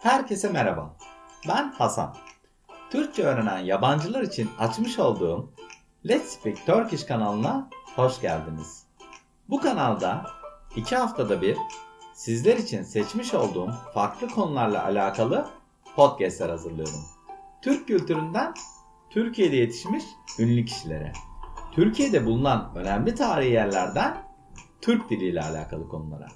Herkese merhaba. Ben Hasan. Türkçe öğrenen yabancılar için açmış olduğum Let's Speak Turkish kanalına hoş geldiniz. Bu kanalda 2 haftada bir sizler için seçmiş olduğum farklı konularla alakalı podcastler hazırlıyorum. Türk kültüründen Türkiye'de yetişmiş ünlü kişilere, Türkiye'de bulunan önemli tarihi yerlerden Türk diliyle alakalı konulara.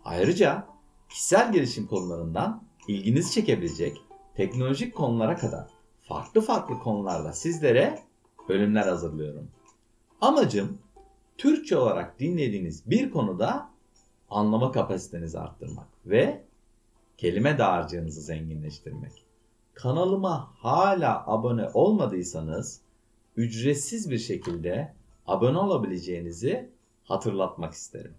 Ayrıca kişisel gelişim konularından ilginizi çekebilecek teknolojik konulara kadar farklı konularda sizlere bölümler hazırlıyorum. Amacım Türkçe olarak dinlediğiniz bir konuda anlama kapasitenizi arttırmak ve kelime dağarcığınızı zenginleştirmek. Kanalıma hala abone olmadıysanız ücretsiz bir şekilde abone olabileceğinizi hatırlatmak isterim.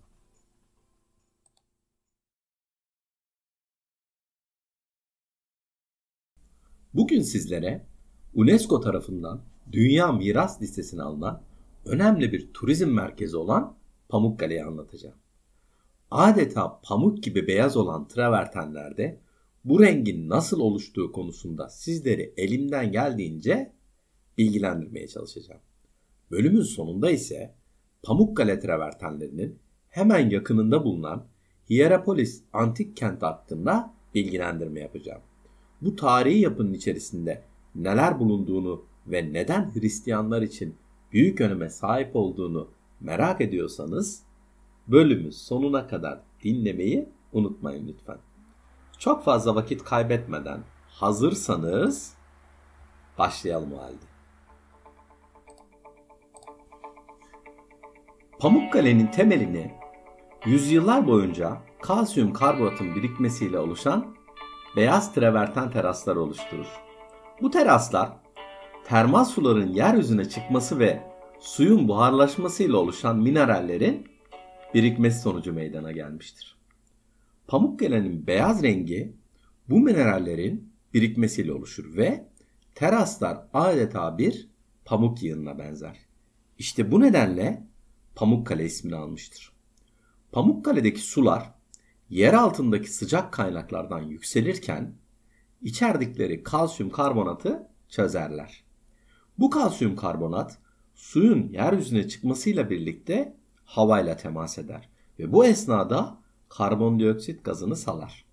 Bugün sizlere UNESCO tarafından Dünya Miras Listesi'ne alınan önemli bir turizm merkezi olan Pamukkale'yi anlatacağım. Adeta pamuk gibi beyaz olan travertenlerde bu rengin nasıl oluştuğu konusunda sizleri elimden geldiğince bilgilendirmeye çalışacağım. Bölümün sonunda ise Pamukkale travertenlerinin hemen yakınında bulunan Hierapolis antik kent hakkında bilgilendirme yapacağım. Bu tarihi yapının içerisinde neler bulunduğunu ve neden Hristiyanlar için büyük öneme sahip olduğunu merak ediyorsanız bölümü sonuna kadar dinlemeyi unutmayın lütfen. Çok fazla vakit kaybetmeden hazırsanız başlayalım o halde. Pamukkale'nin temelini yüzyıllar boyunca kalsiyum karbonatın birikmesiyle oluşan beyaz traverten teraslar oluşturur. Bu teraslar termal suların yeryüzüne çıkması ve suyun buharlaşmasıyla oluşan minerallerin birikmesi sonucu meydana gelmiştir. Pamukkale'nin beyaz rengi bu minerallerin birikmesiyle oluşur ve teraslar adeta bir pamuk yığınına benzer. İşte bu nedenle Pamukkale ismini almıştır. Pamukkale'deki sular yer altındaki sıcak kaynaklardan yükselirken içerdikleri kalsiyum karbonatı çözerler. Bu kalsiyum karbonat suyun yeryüzüne çıkmasıyla birlikte havayla temas eder ve bu esnada karbondioksit gazını salar.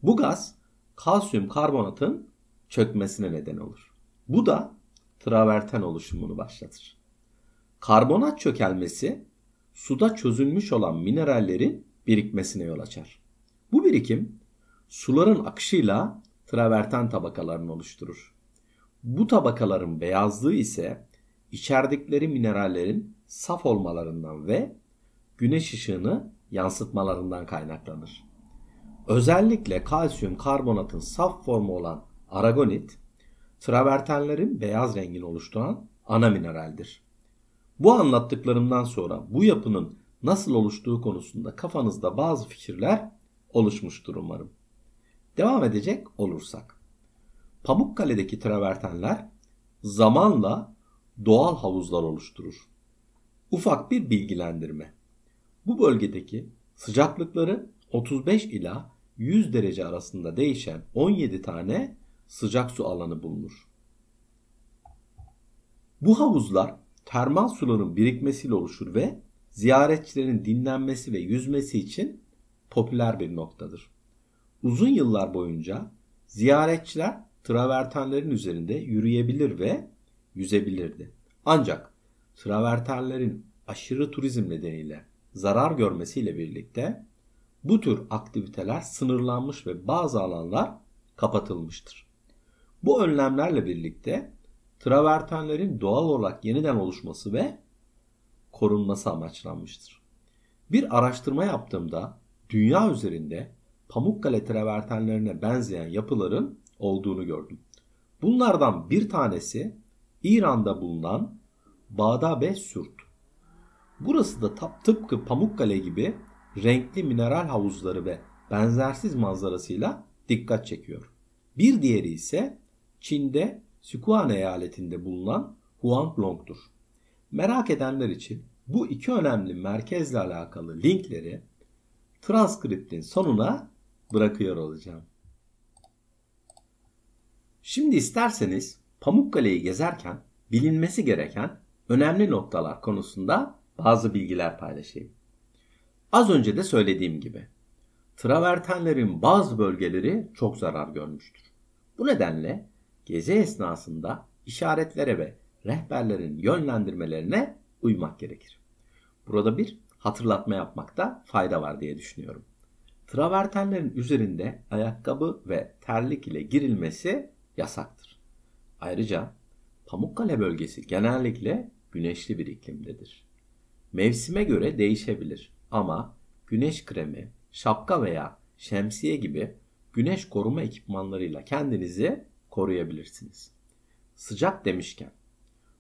Bu gaz kalsiyum karbonatın çökmesine neden olur. Bu da traverten oluşumunu başlatır. Karbonat çökelmesi suda çözülmüş olan minerallerin birikmesine yol açar. Bu birikim suların akışıyla traverten tabakalarını oluşturur. Bu tabakaların beyazlığı ise içerdikleri minerallerin saf olmalarından ve güneş ışığını yansıtmalarından kaynaklanır. Özellikle kalsiyum karbonatın saf formu olan aragonit, travertenlerin beyaz rengini oluşturan ana mineraldir. Bu anlattıklarımdan sonra bu yapının nasıl oluştuğu konusunda kafanızda bazı fikirler oluşmuştur umarım. Devam edecek olursak. Pamukkale'deki travertenler zamanla doğal havuzlar oluşturur. Ufak bir bilgilendirme. Bu bölgedeki sıcaklıkları 35 ila 100 derece arasında değişen 17 tane sıcak su alanı bulunur. Bu havuzlar termal suların birikmesiyle oluşur ve ziyaretçilerin dinlenmesi ve yüzmesi için popüler bir noktadır. Uzun yıllar boyunca ziyaretçiler travertenlerin üzerinde yürüyebilir ve yüzebilirdi. Ancak travertenlerin aşırı turizm nedeniyle zarar görmesiyle birlikte bu tür aktiviteler sınırlanmış ve bazı alanlar kapatılmıştır. Bu önlemlerle birlikte travertenlerin doğal olarak yeniden oluşması ve korunması amaçlanmıştır. Bir araştırma yaptığımda dünya üzerinde Pamukkale travertenlerine benzeyen yapıların olduğunu gördüm. Bunlardan bir tanesi İran'da bulunan Badabe Sürt. Burası da tıpkı Pamukkale gibi renkli mineral havuzları ve benzersiz manzarasıyla dikkat çekiyor. Bir diğeri ise Çin'de Sichuan eyaletinde bulunan Huanglong'dur. Merak edenler için bu iki önemli merkezle alakalı linkleri transkriptin sonuna bırakıyor olacağım. Şimdi isterseniz Pamukkale'yi gezerken bilinmesi gereken önemli noktalar konusunda bazı bilgiler paylaşayım. Az önce de söylediğim gibi travertenlerin bazı bölgeleri çok zarar görmüştür. Bu nedenle gezi esnasında işaretlere ve rehberlerin yönlendirmelerine uymak gerekir. Burada bir hatırlatma yapmakta fayda var diye düşünüyorum. Travertenlerin üzerinde ayakkabı ve terlik ile girilmesi yasaktır. Ayrıca Pamukkale bölgesi genellikle güneşli bir iklimdedir. Mevsime göre değişebilir ama güneş kremi, şapka veya şemsiye gibi güneş koruma ekipmanlarıyla kendinizi koruyabilirsiniz. Sıcak demişken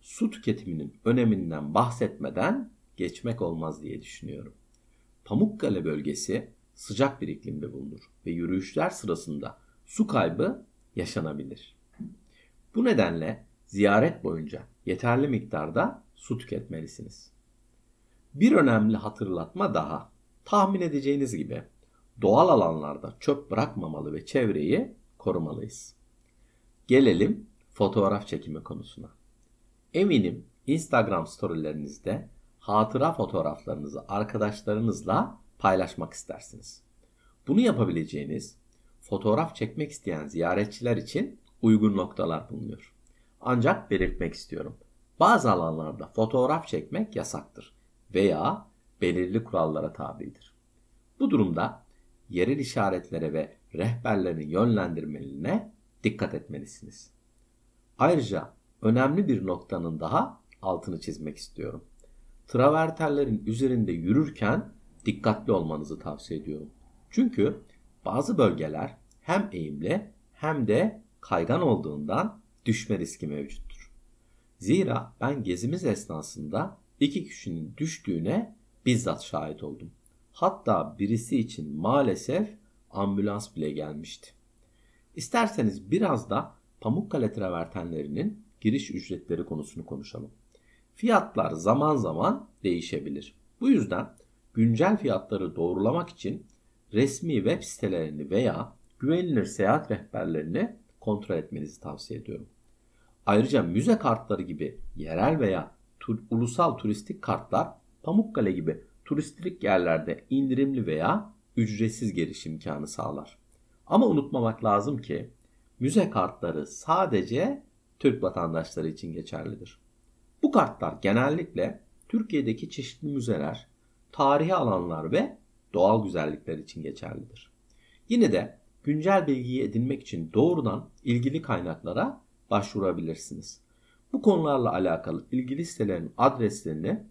su tüketiminin öneminden bahsetmeden geçmek olmaz diye düşünüyorum. Pamukkale bölgesi sıcak bir iklimde bulunur ve yürüyüşler sırasında su kaybı yaşanabilir. Bu nedenle ziyaret boyunca yeterli miktarda su tüketmelisiniz. Bir önemli hatırlatma daha. Tahmin edeceğiniz gibi doğal alanlarda çöp bırakmamalı ve çevreyi korumalıyız. Gelelim fotoğraf çekimi konusuna. Eminim Instagram storylerinizde hatıra fotoğraflarınızı arkadaşlarınızla paylaşmak istersiniz. Bunu yapabileceğiniz, fotoğraf çekmek isteyen ziyaretçiler için uygun noktalar bulunuyor. Ancak belirtmek istiyorum. Bazı alanlarda fotoğraf çekmek yasaktır veya belirli kurallara tabidir. Bu durumda yerel işaretlere ve rehberlerin yönlendirmelerine dikkat etmelisiniz. Ayrıca önemli bir noktanın daha altını çizmek istiyorum. Travertenlerin üzerinde yürürken dikkatli olmanızı tavsiye ediyorum. Çünkü bazı bölgeler hem eğimli hem de kaygan olduğundan düşme riski mevcuttur. Zira ben gezimiz esnasında 2 kişinin düştüğüne bizzat şahit oldum. Hatta birisi için maalesef ambulans bile gelmişti. İsterseniz biraz da Pamukkale travertenlerinin giriş ücretleri konusunu konuşalım. Fiyatlar zaman zaman değişebilir. Bu yüzden güncel fiyatları doğrulamak için resmi web sitelerini veya güvenilir seyahat rehberlerini kontrol etmenizi tavsiye ediyorum. Ayrıca müze kartları gibi yerel veya ulusal turistik kartlar Pamukkale gibi turistik yerlerde indirimli veya ücretsiz giriş imkanı sağlar. Ama unutmamak lazım ki müze kartları sadece Türk vatandaşları için geçerlidir. Bu kartlar genellikle Türkiye'deki çeşitli müzeler, tarihi alanlar ve doğal güzellikler için geçerlidir. Yine de güncel bilgiyi edinmek için doğrudan ilgili kaynaklara başvurabilirsiniz. Bu konularla alakalı ilgili sitelerin adreslerini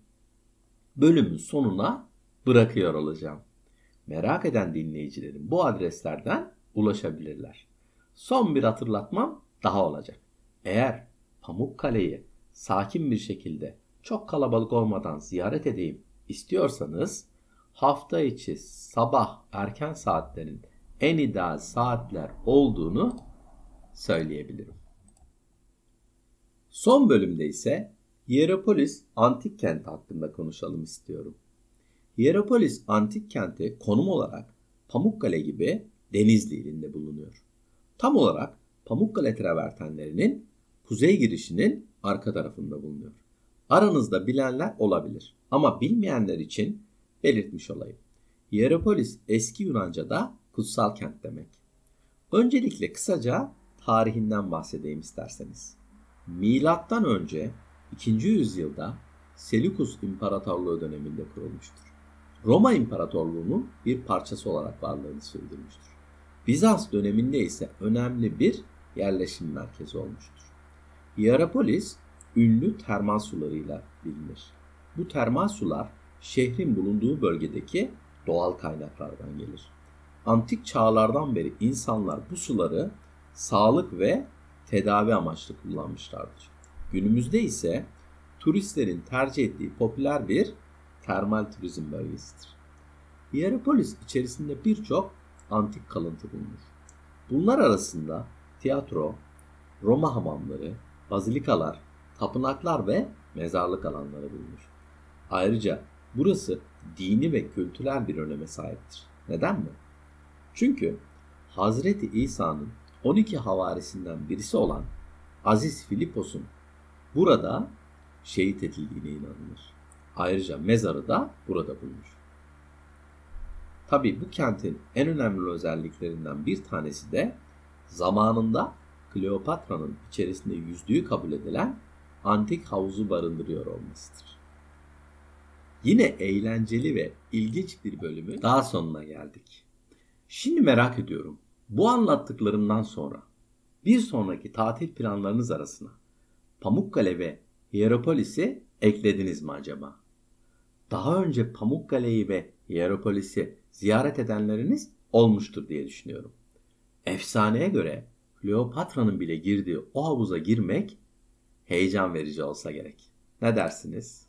bölümün sonuna bırakıyor olacağım. Merak eden dinleyicilerin bu adreslerden ulaşabilirler. Son bir hatırlatmam daha olacak. Eğer Pamukkale'yi sakin bir şekilde çok kalabalık olmadan ziyaret edeyim istiyorsanız hafta içi sabah erken saatlerin en ideal saatler olduğunu söyleyebilirim. Son bölümde ise Hierapolis Antik Kenti hakkında konuşalım istiyorum. Hierapolis Antik Kenti konum olarak Pamukkale gibi Denizli ilinde bulunuyor. Tam olarak Pamukkale travertenlerinin kuzey girişinin arka tarafında bulunuyor. Aranızda bilenler olabilir ama bilmeyenler için belirtmiş olayım. Hierapolis eski Yunanca'da kutsal kent demek. Öncelikle kısaca tarihinden bahsedeyim isterseniz. Milattan önce 2. yüzyılda Selyukus İmparatorluğu döneminde kurulmuştur. Roma İmparatorluğu'nun bir parçası olarak varlığını sürdürmüştür. Bizans döneminde ise önemli bir yerleşim merkezi olmuştur. Hierapolis ünlü termal sularıyla bilinir. Bu termal sular şehrin bulunduğu bölgedeki doğal kaynaklardan gelir. Antik çağlardan beri insanlar bu suları sağlık ve tedavi amaçlı kullanmışlardır. Günümüzde ise turistlerin tercih ettiği popüler bir termal turizm bölgesidir. Hierapolis içerisinde birçok antik kalıntı bulunur. Bunlar arasında tiyatro, Roma hamamları, bazilikalar, tapınaklar ve mezarlık alanları bulunur. Ayrıca burası dini ve kültürel bir öneme sahiptir. Neden mi? Çünkü Hazreti İsa'nın 12 havarisinden birisi olan Aziz Filipos'un burada şehit edildiğine inanılır. Ayrıca mezarı da burada bulunur. Tabii bu kentin en önemli özelliklerinden bir tanesi de zamanında Kleopatra'nın içerisinde yüzdüğü kabul edilen antik havuzu barındırıyor olmasıdır. Yine eğlenceli ve ilginç bir bölümün daha sonuna geldik. Şimdi merak ediyorum, bu anlattıklarımdan sonra bir sonraki tatil planlarınız arasına Pamukkale ve Hierapolis'i eklediniz mi acaba? Daha önce Pamukkale'yi ve Hierapolis'i ziyaret edenleriniz olmuştur diye düşünüyorum. Efsaneye göre Kleopatra'nın bile girdiği o havuza girmek heyecan verici olsa gerek. Ne dersiniz?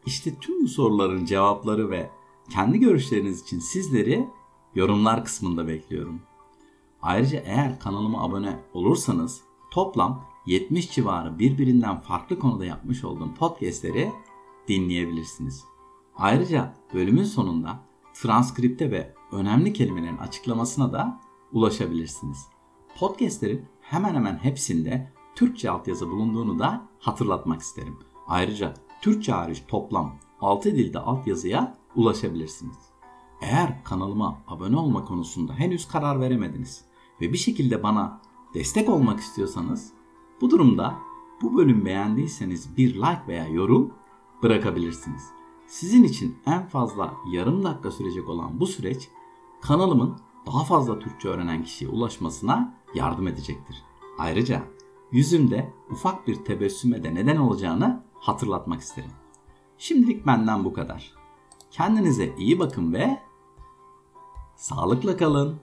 İşte tüm bu soruların cevapları ve kendi görüşleriniz için sizleri yorumlar kısmında bekliyorum. Ayrıca eğer kanalıma abone olursanız toplam 70 civarı birbirinden farklı konuda yapmış olduğum podcastleri dinleyebilirsiniz. Ayrıca bölümün sonunda transkripte ve önemli kelimelerin açıklamasına da ulaşabilirsiniz. Podcastlerin hemen hemen hepsinde Türkçe altyazı bulunduğunu da hatırlatmak isterim. Ayrıca Türkçe hariç toplam 6 dilde altyazıya ulaşabilirsiniz. Eğer kanalıma abone olma konusunda henüz karar veremediniz ve bir şekilde bana destek olmak istiyorsanız bu durumda bu bölüm beğendiyseniz bir like veya yorum bırakabilirsiniz. Sizin için en fazla yarım dakika sürecek olan bu süreç kanalımın daha fazla Türkçe öğrenen kişiye ulaşmasına yardım edecektir. Ayrıca yüzümde ufak bir tebessüme de neden olacağını hatırlatmak isterim. Şimdilik benden bu kadar. Kendinize iyi bakın ve sağlıkla kalın.